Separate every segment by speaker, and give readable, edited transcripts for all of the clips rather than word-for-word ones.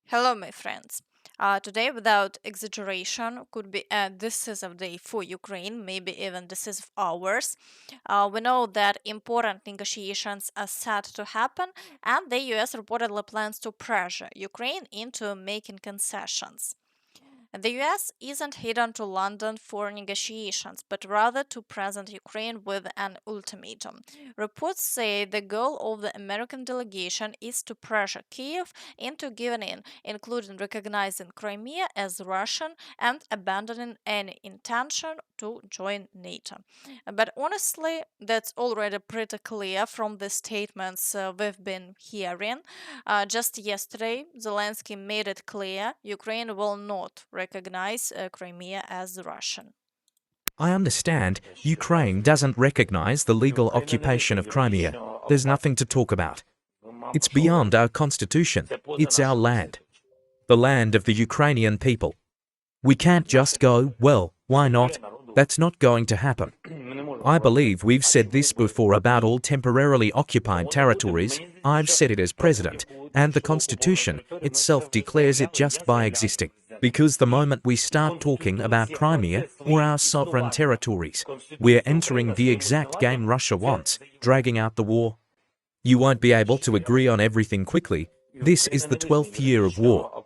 Speaker 1: Hello, my friends. Today, without exaggeration, could be a decisive day for Ukraine, maybe even decisive hours. We know that important negotiations are set to happen, and the US reportedly plans to pressure Ukraine into making concessions. The US isn't heading to London for negotiations, but rather to present Ukraine with an ultimatum. Reports say the goal of the American delegation is to pressure Kiev into giving in, including recognizing Crimea as Russian and abandoning any intention to join NATO. But honestly, that's already pretty clear from the statements we've been hearing. Just yesterday, Zelensky made it clear Ukraine will not recognize Crimea as Russian.
Speaker 2: I understand Ukraine doesn't recognize the legal occupation of Crimea. There's nothing to talk about. It's beyond our constitution. It's our land. The land of the Ukrainian people. We can't just go, well, why not? That's not going to happen. I believe we've said this before about all temporarily occupied territories. I've said it as president, and the Constitution itself declares it just by existing. Because the moment we start talking about Crimea or our sovereign territories, we're entering the exact game Russia wants, dragging out the war. You won't be able to agree on everything quickly. This is the 12th year of war.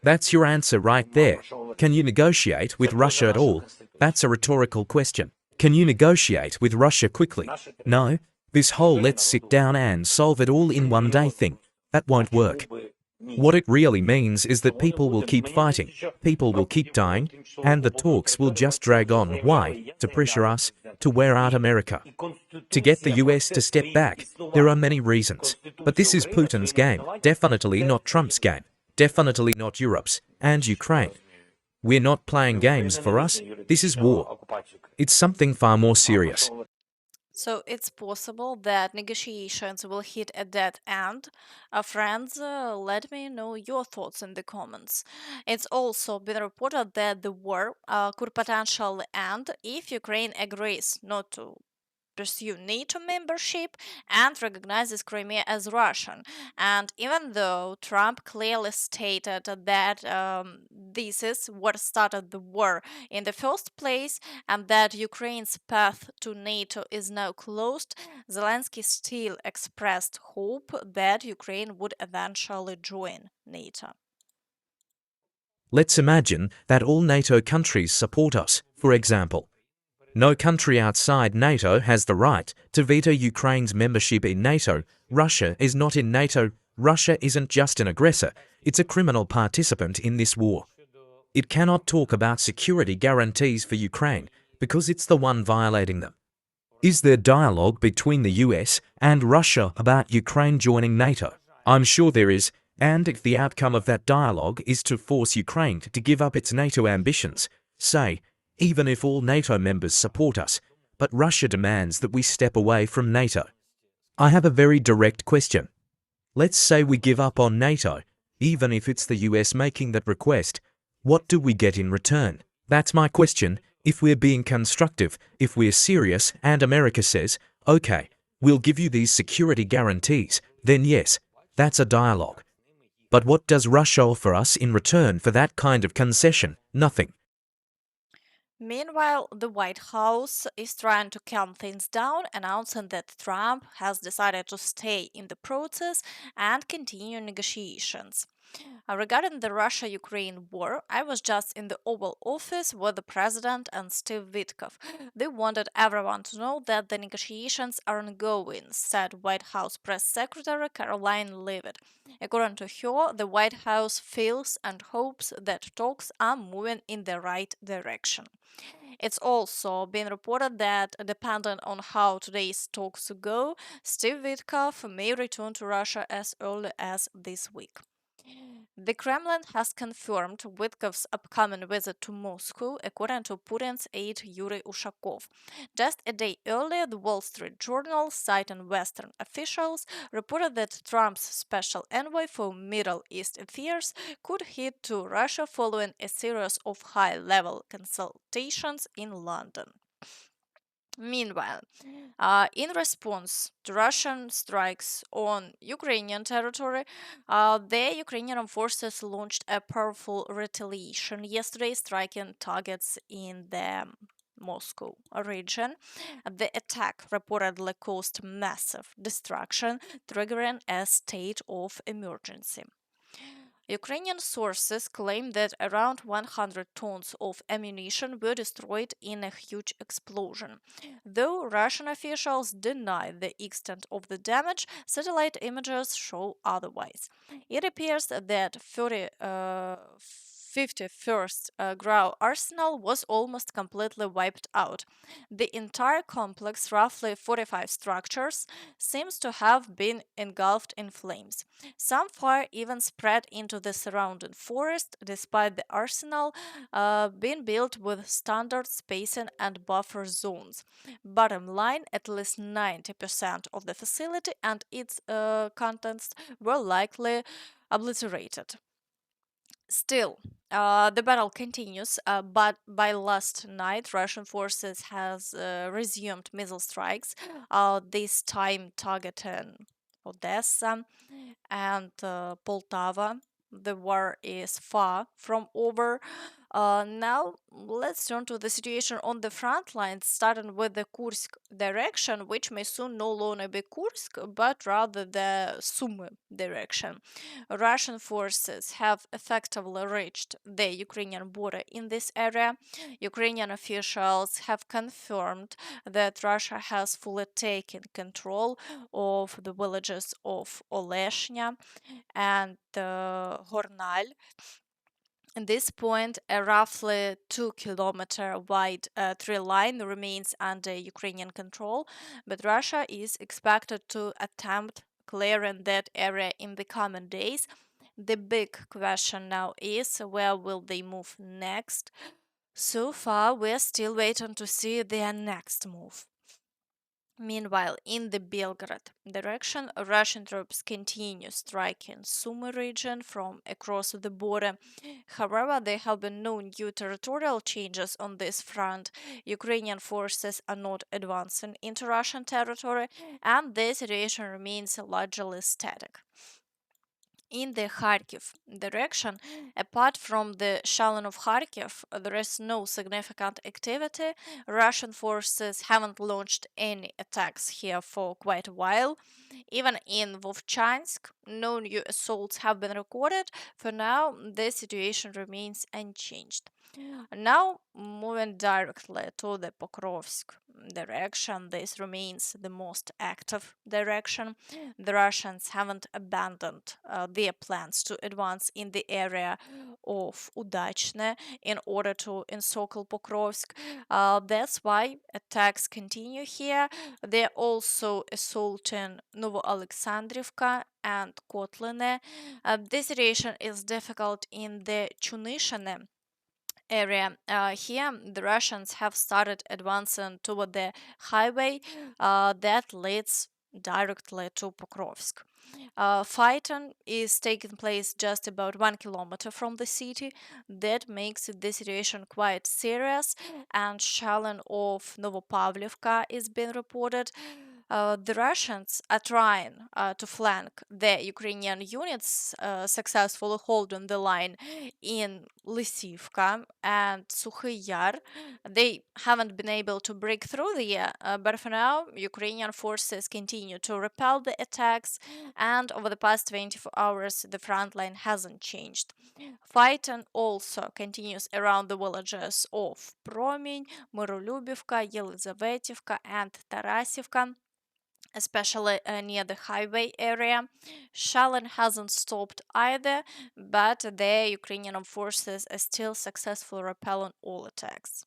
Speaker 2: That's your answer right there. Can you negotiate with Russia at all? That's a rhetorical question. Can you negotiate with Russia quickly? No. This whole let's sit down and solve it all in one day thing. That won't work. What it really means is that people will keep fighting, people will keep dying, and the talks will just drag on. Why? To pressure us, to wear out America, to get the US to step back. There are many reasons. But this is Putin's game, definitely not Trump's game, definitely not Europe's, and Ukraine. We're not playing games for us, this is war. It's something far more serious.
Speaker 1: So it's possible that negotiations will hit a dead end. Friends, let me know your thoughts in the comments. It's also been reported that the war could potentially end if Ukraine agrees not to pursue NATO membership and recognizes Crimea as Russian. And even though Trump clearly stated that this is what started the war in the first place and that Ukraine's path to NATO is now closed, Zelensky still expressed hope that Ukraine would eventually join NATO.
Speaker 2: Let's imagine that all NATO countries support us, for example. No country outside NATO has the right to veto Ukraine's membership in NATO. Russia is not in NATO. Russia isn't just an aggressor, it's a criminal participant in this war. It cannot talk about security guarantees for Ukraine because it's the one violating them. Is there dialogue between the US and Russia about Ukraine joining NATO? I'm sure there is, and if the outcome of that dialogue is to force Ukraine to give up its NATO ambitions, say, even if all NATO members support us, but Russia demands that we step away from NATO. I have a very direct question. Let's say we give up on NATO, even if it's the US making that request. What do we get in return? That's my question. If we're being constructive, if we're serious, and America says, okay, we'll give you these security guarantees, then yes, that's a dialogue. But what does Russia offer us in return for that kind of concession? Nothing.
Speaker 1: Meanwhile, the White House is trying to calm things down, announcing that Trump has decided to stay in the process and continue negotiations. Regarding the Russia Ukraine war, I was just in the Oval Office with the president and Steve Witkoff. They wanted everyone to know that the negotiations are ongoing, said White House Press Secretary Caroline Leavitt. According to her, the White House feels and hopes that talks are moving in the right direction. It's also been reported that, depending on how today's talks go, Steve Witkoff may return to Russia as early as this week. The Kremlin has confirmed Witkoff's upcoming visit to Moscow, according to Putin's aide Yuri Ushakov. Just a day earlier, the Wall Street Journal, citing Western officials, reported that Trump's special envoy for Middle East affairs could head to Russia following a series of high level consultations in London. Meanwhile, in response to Russian strikes on Ukrainian territory, the Ukrainian armed forces launched a powerful retaliation yesterday, striking targets in the Moscow region. The attack reportedly caused massive destruction, triggering a state of emergency. Ukrainian sources claim that around 100 tons of ammunition were destroyed in a huge explosion. Though Russian officials deny the extent of the damage, satellite images show otherwise. It appears that 51st Grau arsenal was almost completely wiped out. The entire complex, roughly 45 structures, seems to have been engulfed in flames. Some fire even spread into the surrounding forest, despite the arsenal being built with standard spacing and buffer zones. Bottom line, at least 90% of the facility and its contents were likely obliterated. Still, the battle continues, but by last night, Russian forces has resumed missile strikes, this time targeting Odessa and Poltava. The war is far from over. Now, let's turn to the situation on the front lines, starting with the Kursk direction, which may soon no longer be Kursk, but rather the Sumy direction. Russian forces have effectively reached the Ukrainian border in this area. Ukrainian officials have confirmed that Russia has fully taken control of the villages of Oleshnya and Hornal. At this point, a roughly 2-kilometer wide tree line remains under Ukrainian control, but Russia is expected to attempt clearing that area in the coming days. The big question now is where will they move next? So far, we're still waiting to see their next move. Meanwhile, in the Belgrade direction, Russian troops continue striking Sumy region from across the border. However, there have been no new territorial changes on this front. Ukrainian forces are not advancing into Russian territory, and the situation remains largely static. In the Kharkiv direction, apart from the shelling of Kharkiv, there is no significant activity. Russian forces haven't launched any attacks here for quite a while. Even in Vovchansk, no new assaults have been recorded. For now, the situation remains unchanged. Now, moving directly to the Pokrovsk direction, this remains the most active direction. The Russians haven't abandoned their plans to advance in the area of Udachne in order to encircle Pokrovsk. That's why attacks continue here. They're also assaulting Novoalexandrivka and Kotline. The situation is difficult in the Chunishine area. Here, the Russians have started advancing toward the highway that leads directly to Pokrovsk. Fighting is taking place just about 1 kilometer from the city. That makes the situation quite serious, and shelling of Novopavlivka is being reported. The Russians are trying to flank the Ukrainian units, successfully holding the line in Lysivka and Sukhy Yar. They haven't been able to break through there, but for now, Ukrainian forces continue to repel the attacks, and over the past 24 hours, the front line hasn't changed. Fighting also continues around the villages of Promень, Myrolюбівка, Yelizavetivka, and Tarasivka, especially near the highway area. Shelling hasn't stopped either, but the Ukrainian forces are still successfully repelling all attacks.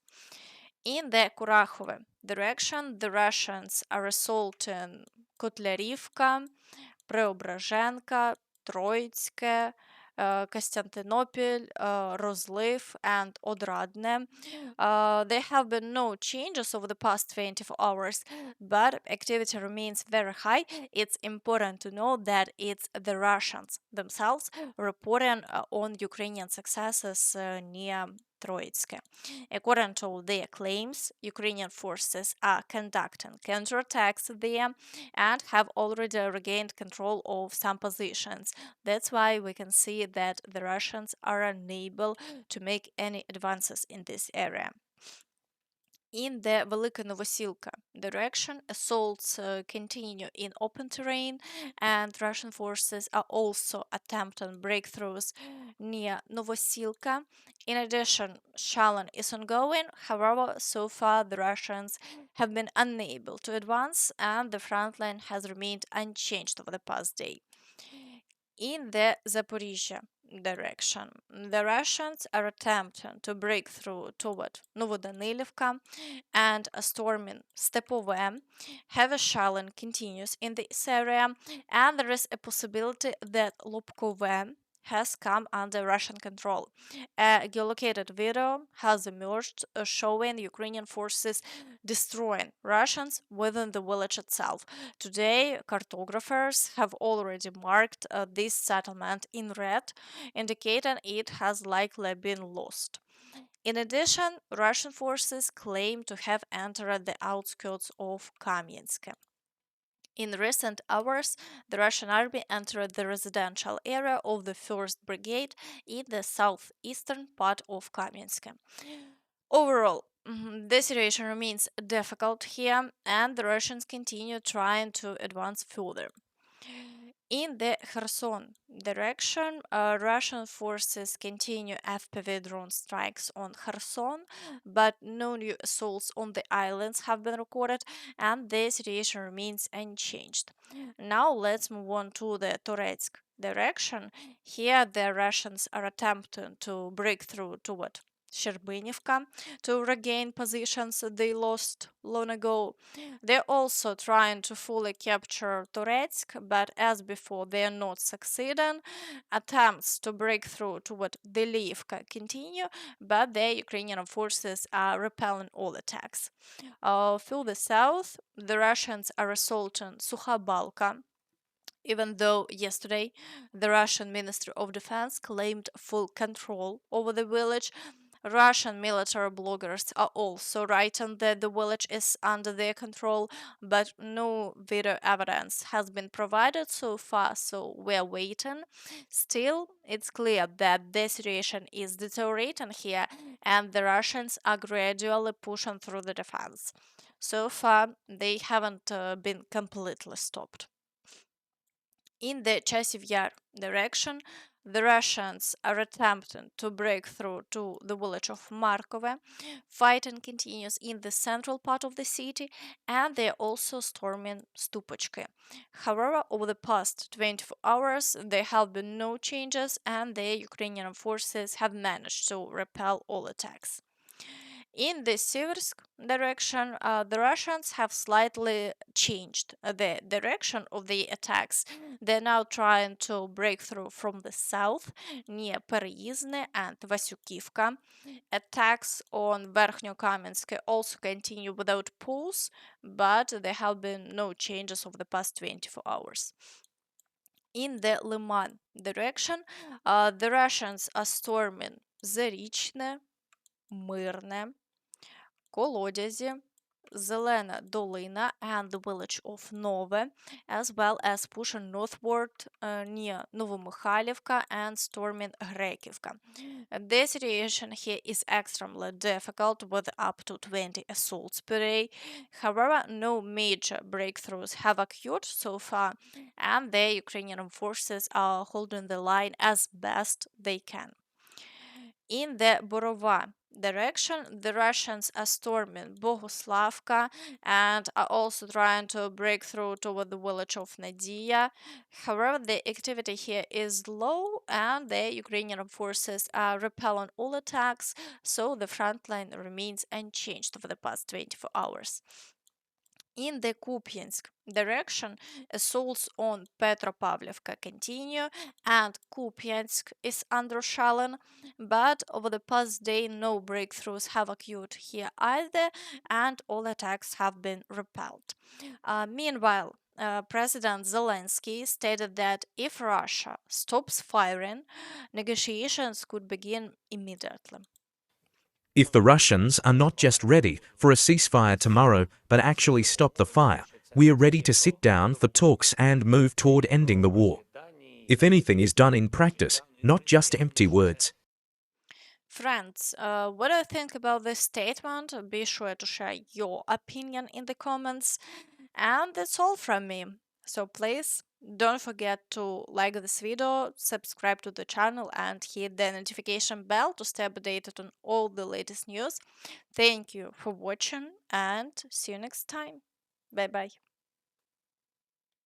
Speaker 1: In the Kurakhove direction, the Russians are assaulting Kotlярivka, Preobrazhenka, Troitske, Konstantinopel, Rozliv, and Odradne. There have been no changes over the past 24 hours, but activity remains very high. It's important to know that it's the Russians themselves reporting on Ukrainian successes near Troitsk. According to their claims, Ukrainian forces are conducting counterattacks there and have already regained control of some positions. That's why we can see that the Russians are unable to make any advances in this area. In the Velika Novosilka direction, assaults continue in open terrain, and Russian forces are also attempting breakthroughs near Novosilka. In addition, shelling is ongoing. However, so far the Russians have been unable to advance, and the front line has remained unchanged over the past day. In the Zaporizhzhia direction, the Russians are attempting to break through toward Novodanilivka and storming Stepove. Heavy shelling continues in this area, and there is a possibility that Lobkove has come under Russian control. A geolocated video has emerged showing Ukrainian forces destroying Russians within the village itself. Today, cartographers have already marked this settlement in red, indicating it has likely been lost. In addition, Russian forces claim to have entered the outskirts of Kamiansk. In recent hours, the Russian army entered the residential area of the 1st Brigade in the southeastern part of Kamiansk. Overall, the situation remains difficult here, and the Russians continue trying to advance further. In the Kherson direction, Russian forces continue FPV drone strikes on Kherson, but no new assaults on the islands have been recorded, and the situation remains unchanged. Now let's move on to the Toretsk direction. Here, the Russians are attempting to break through toward Sherbenivka to regain positions they lost long ago. They're also trying to fully capture Toretsk, but as before, they are not succeeding. Attempts to break through toward Delivka continue, but the Ukrainian forces are repelling all attacks. Through the south, the Russians are assaulting Sukhabalka, even though yesterday the Russian Ministry of Defense claimed full control over the village. Russian military bloggers are also writing that the village is under their control, but no video evidence has been provided so far, so we're waiting. Still, it's clear that the situation is deteriorating here, and the Russians are gradually pushing through the defense. So far, they haven't been completely stopped. In the Chasiv Yar direction, the Russians are attempting to break through to the village of Markove. Fighting continues in the central part of the city, and they are also storming Stupochki. However, over the past 24 hours, there have been no changes, and the Ukrainian forces have managed to repel all attacks. In the Siversk direction, the Russians have slightly changed the direction of the attacks. They're now trying to break through from the south near Pereizne and Vasyukivka. Attacks on Verkhnyo-Kamensk also continue without pause, but there have been no changes over the past 24 hours. In the Liman direction, the Russians are storming Zarychne, Myrne, Kolodязі, Zelena Dolina, and the village of Nove, as well as pushing northward near Novomykhailivka and storming Grekivka. The situation here is extremely difficult with up to 20 assaults per day. However, no major breakthroughs have occurred so far, and the Ukrainian forces are holding the line as best they can. In the Borova direction, the Russians are storming Boguslavka and are also trying to break through toward the village of Nadia. However, the activity here is low, and the Ukrainian forces are repelling all attacks, so the front line remains unchanged over the past 24 hours. In the Kupiansk direction, assaults on Petropavlivka continue, and Kupiansk is under shelling, but over the past day, no breakthroughs have occurred here either, and all attacks have been repelled. Meanwhile, President Zelensky stated that if Russia stops firing, negotiations could begin immediately.
Speaker 2: If the Russians are not just ready for a ceasefire tomorrow, but actually stop the fire, we are ready to sit down for talks and move toward ending the war. If anything is done in practice, not just empty words.
Speaker 1: Friends, what do you think about this statement? Be sure to share your opinion in the comments. And that's all from me. So please don't forget to like this video, subscribe to the channel, and hit the notification bell to stay updated on all the latest news. Thank you for watching and see you next time. Bye bye.